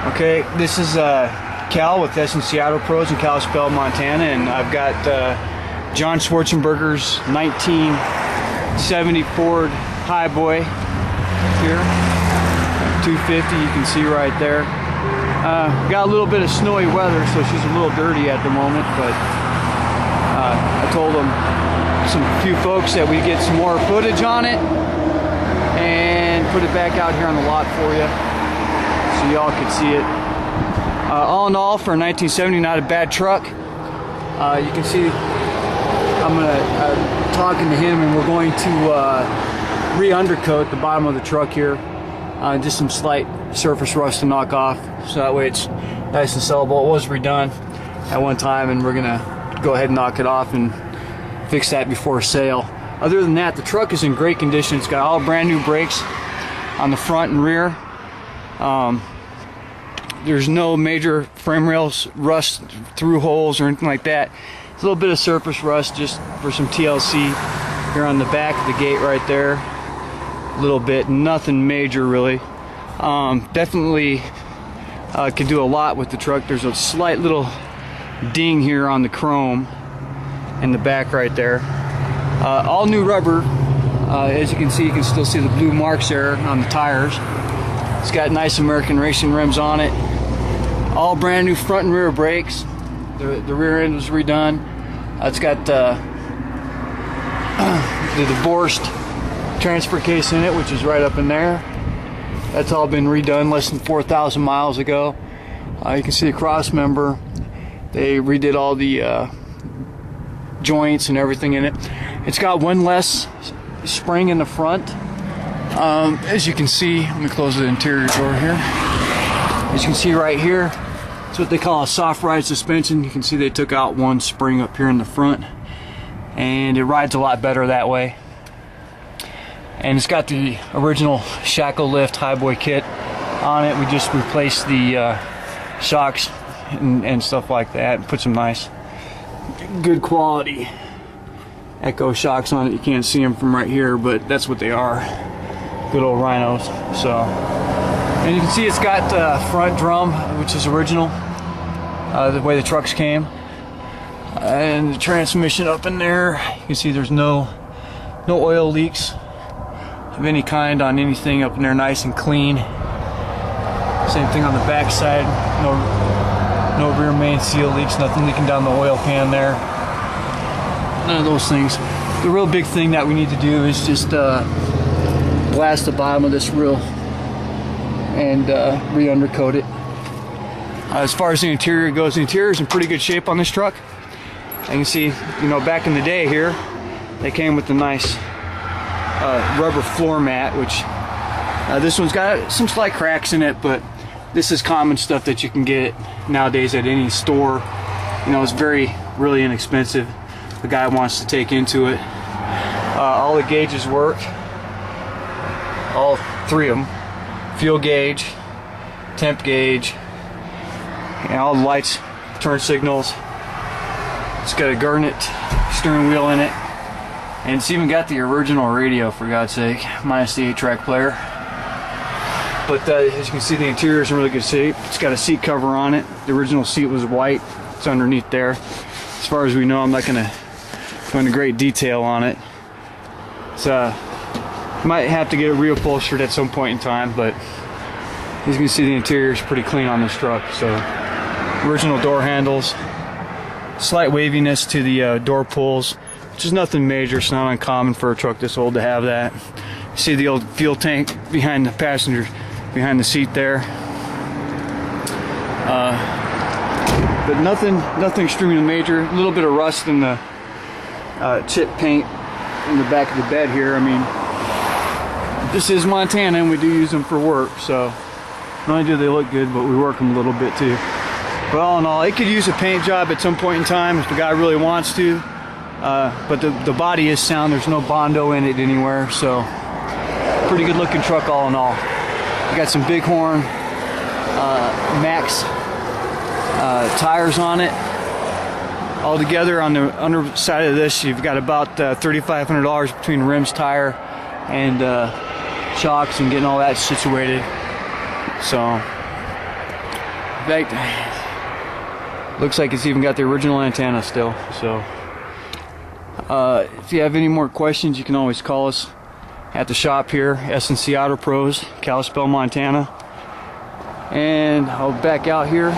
Okay, this is Cal with Seattle Pros in Kalispell, Montana, and I've got John Schwarzenberger's 1970 Ford Highboy here, 250. You can see right there. Got a little bit of snowy weather, so she's a little dirty at the moment, but I told some few folks that we get some more footage on it and put it back out here on the lot for you so y'all can see it. All in all, for a 1970, not a bad truck. You can see I'm talking to him, and we're going to re-undercoat the bottom of the truck here. Just some slight surface rust to knock off, so that way it's nice and sellable. It was redone at one time, and we're gonna go ahead and knock it off and fix that before sale. Other than that, the truck is in great condition. It's got all brand new brakes on the front and rear. There's no major frame rails rust through holes or anything like that. It's a little bit of surface rust just for some TLC here on the back of the gate right there. A little bit, nothing major really. Definitely could do a lot with the truck. There's a slight little ding here on the chrome in the back right there. All new rubber. As you can see, you can still see the blue marks there on the tires. It's got nice American racing rims on it. All brand new front and rear brakes. The rear end was redone. It's got the divorced transfer case in it, which is right up in there. That's all been redone less than 4,000 miles ago. You can see a cross member. They redid all the joints and everything in it. It's got one less spring in the front. As you can see, let me close the interior door here. As you can see right here, it's what they call a soft ride suspension. You can see they took out one spring up here in the front, and it rides a lot better that way. And it's got the original shackle lift Highboy kit on it. We just replaced the shocks and stuff like that, and put some nice, good quality Echo shocks on it. You can't see them from right here, but that's what they are. Good old rhinos. So, and you can see it's got front drum, which is original, the way the trucks came, and the transmission up in there. You can see there's no oil leaks of any kind on anything up in there, nice and clean. Same thing on the back side. No rear main seal leaks, nothing leaking down the oil pan there. None of those things. The real big thing that we need to do is just blast the bottom of this reel and re-undercoat it. As far as the interior goes, the interior is in pretty good shape on this truck. You can see, you know, back in the day here, they came with the nice rubber floor mat, which this one's got some slight cracks in it, but this is common stuff that you can get nowadays at any store. You know, it's really inexpensive. The guy wants to take into it. All the gauges work, all three of them. Fuel gauge, temp gauge, and all the lights, turn signals. It's got a Garnet steering wheel in it, and it's even got the original radio, for God's sake, minus the 8-track player. But as you can see, the interior is in really good shape. It's got a seat cover on it. The original seat was white. It's underneath there. As far as we know, I'm not going to go into great detail on it. It's might have to get it reupholstered at some point in time, but as you can see, the interior is pretty clean on this truck. So, original door handles, slight waviness to the door pulls, which is nothing major. It's not uncommon for a truck this old to have that. You see the old fuel tank behind the passenger, behind the seat there. But nothing extremely major. A little bit of rust in the chip paint in the back of the bed here. I mean, this is Montana, and we do use them for work, so not only do they look good, but we work them a little bit too. But all in all, it could use a paint job at some point in time if the guy really wants to. But the body is sound. There's no Bondo in it anywhere, so pretty good looking truck all in all. You got some Bighorn Max tires on it. All together on the underside of this, you've got about $3,500 between rims, tire, and shocks, and getting all that situated. So In fact, looks like it's even got the original antenna still. So if you have any more questions, you can always call us at the shop here, S&C Auto Pros, Kalispell, Montana. And I'll back out here.